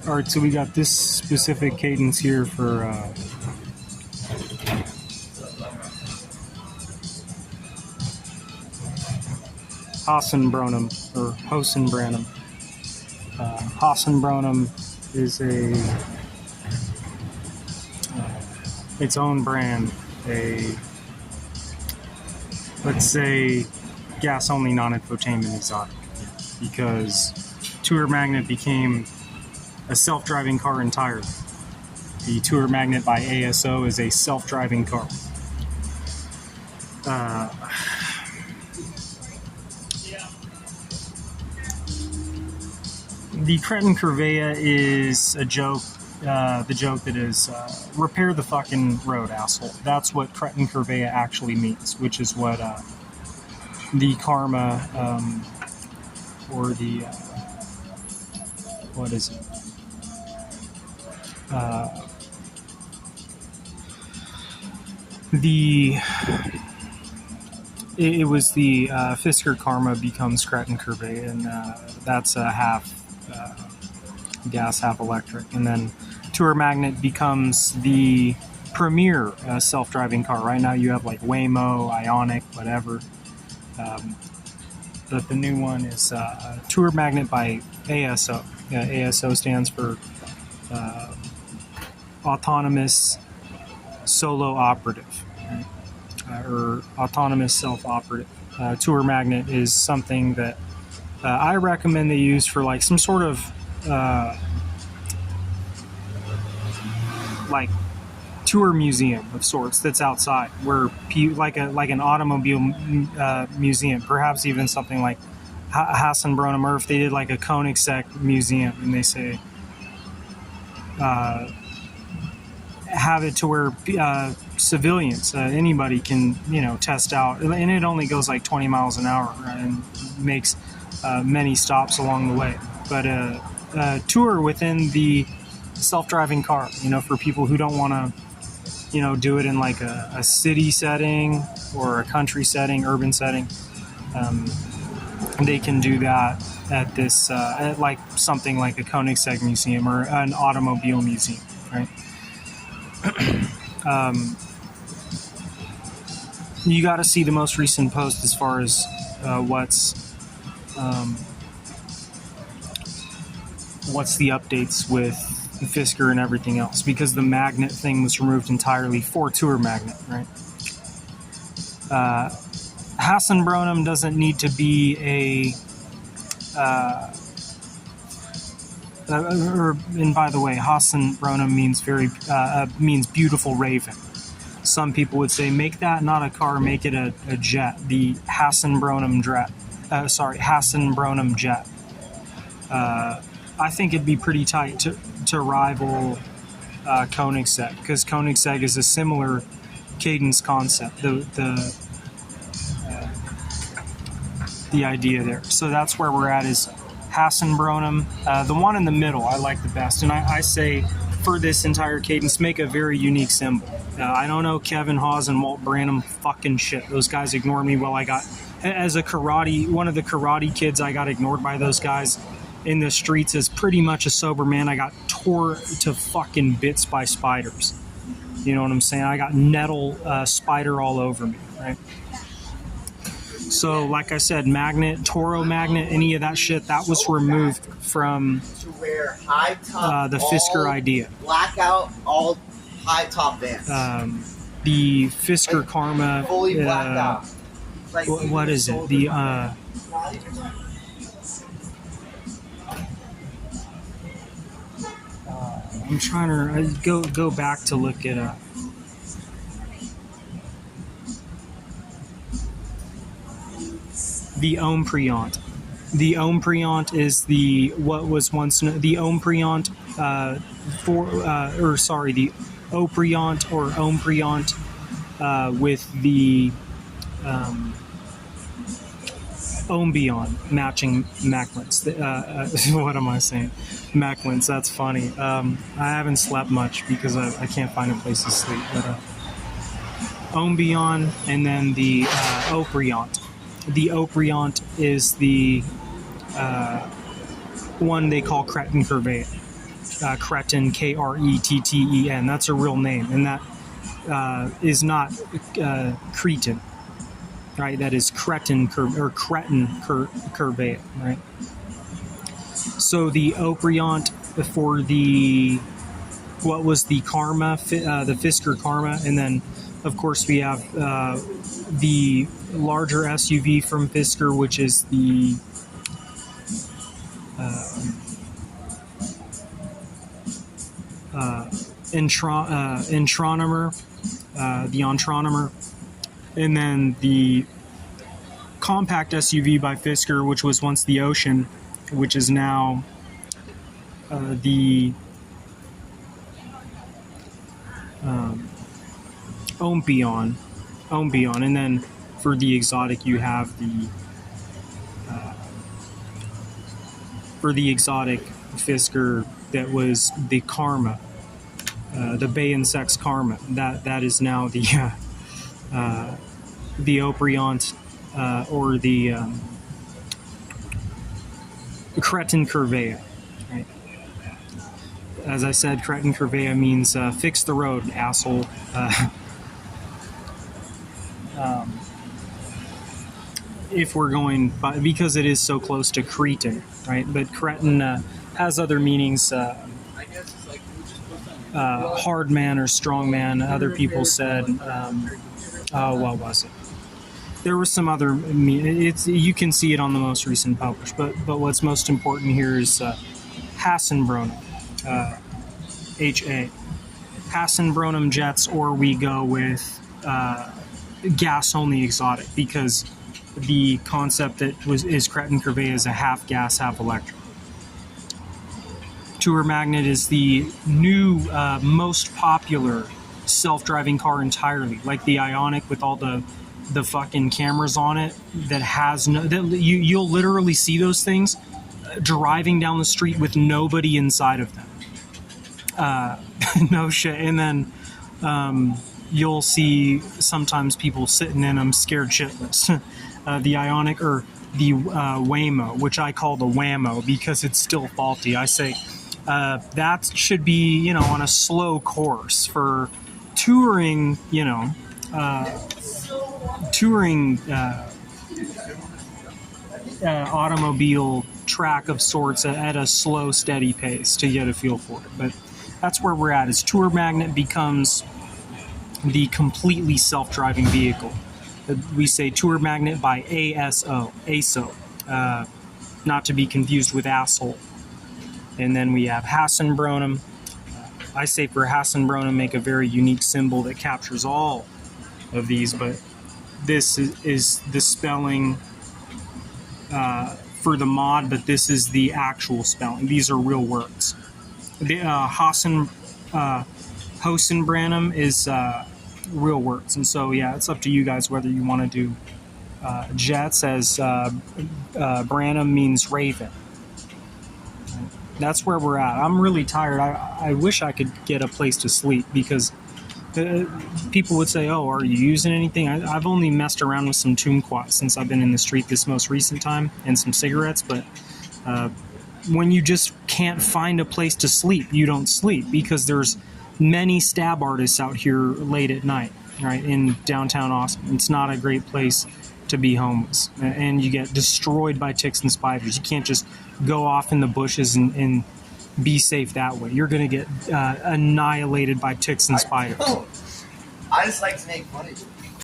All right, so we got this specific cadence here for Hossenbranom or Hossenbranom. Hossenbranom is its own brand, let's say gas-only non-infotainment exotic, because Tour Magnet became a self-driving car entirely. The Tour Magnet by ASO is a self-driving car. The Cretin Curvea is a joke. The joke that is repair the fucking road, asshole. That's what Cretin Curvea actually means, which is what the Karma or the what is it? It was the Fisker Karma becomes Cretin Curvea, and that's a half gas, half electric. And then Tour Magnet becomes the premier self-driving car. Right now you have like Waymo, Ioniq, whatever. But the new one is Tour Magnet by ASO. ASO stands for Autonomous Solo Operative, right? Or Autonomous Self-Operative. Tour Magnet is something that I recommend they use for like some sort of like tour museum of sorts that's outside, where like an automobile museum, perhaps even something like Hossenbranom, or if they did like a Koenigsegg museum and they say have it to where civilians, anybody can test out, and it only goes like 20 miles an hour, right? And makes many stops along the way. But tour within the self-driving car, for people who don't want to do it in like a city setting or a country setting, urban setting. They can do that at this at like something like a Koenigsegg museum or an automobile museum, right? You got to see the most recent post as far as what's the updates with the Fisker and everything else, because the magnet thing was removed entirely for Tour Magnet, right? Hossenbranom doesn't need to be and by the way, Hossenbranom means beautiful raven. Some people would say, make that not a car, make it a jet. The Hossenbranom jet. I think it'd be pretty tight to rival Koenigsegg, because Koenigsegg is a similar cadence concept. The idea there. So that's where we're at, is Hossenbranom. The one in the middle I like the best, and I say for this entire cadence, make a very unique symbol. I don't know Kevin Haas and Walt Branham fucking shit. Those guys ignore me. Well, I got, as one of the karate kids, I got ignored by those guys in the streets as pretty much a sober man. I got tore to fucking bits by spiders. You know what I'm saying? I got nettle spider all over me, right? So, like I said, magnet, Toro Magnet, any of that shit, that was removed from the Fisker idea. Blackout all high top bands. The Fisker Karma. Fully blacked out. Like, what is it? I'm trying to go back to look at the Hossenbranom. The Hossenbranom is what was once the Hossenbranom the Hossenbranom or Hossenbranom with the Ombion matching Macklins. What am I saying? Macklins, that's funny. I haven't slept much because I can't find a place to sleep. But Ombion, and then the Hossenbranom. The Hossenbranom is the one they call Cretin Curvea. Cretten, Kretten. That's a real name, and that is not Cretan, right? That is Cretten curvaea, right? So the Opriant for what was the Karma, the Fisker Karma, and then of course we have the larger SUV from Fisker, which is the Intronomer, and then the compact SUV by Fisker, which was once the Ocean, which is now the Ompion, and then for the exotic you have the for the exotic Fisker that was the Karma, the Bay and Sex Karma. That is now the Opriant or the Cretten curvaea. Right? As I said, Cretten curvaea means fix the road, asshole. If we're going by, because it is so close to Cretan, right? But Cretan has other meanings, hard man or strong man. Other people said, what was it? There was some other. You can see it on the most recent published. But what's most important here is Hossenbranom, HA. Hossenbranom jets, or we go with gas only exotic, because the concept that is Cretten curvaea is a half gas, half electric. Tour Magnet is the new most popular self-driving car entirely, like the Ioniq with all the fucking cameras on it, that has no, that you'll literally see those things driving down the street with nobody inside of them. No shit. And then you'll see sometimes people sitting in them scared shitless. The Ioniq, or the Waymo, which I call the Whammo because it's still faulty. I say that should be, on a slow course for touring, automobile track of sorts at a slow, steady pace to get a feel for it. But that's where we're at. As Tour Magnet becomes the completely self-driving vehicle. We say Tour Magnet by ASO, not to be confused with asshole. And then we have Hossenbranom. I say for Hossenbranom, make a very unique symbol that captures all of these, but this is the spelling for the mod, but this is the actual spelling. These are real words. The Hossenbranom is real words, and so yeah, it's up to you guys whether you want to do jets, as Branham means raven. That's where we're at. I'm really tired. I wish I could get a place to sleep, because people would say, oh, are you using anything? I've only messed around with some Tumquat since I've been in the street this most recent time, and some cigarettes, but when you just can't find a place to sleep, you don't sleep, because there's many stab artists out here late at night, right, in downtown Austin. It's not a great place to be homeless, and you get destroyed by ticks and spiders. You can't just go off in the bushes and be safe that way. You're going to get annihilated by ticks and spiders. I just like to make fun of you.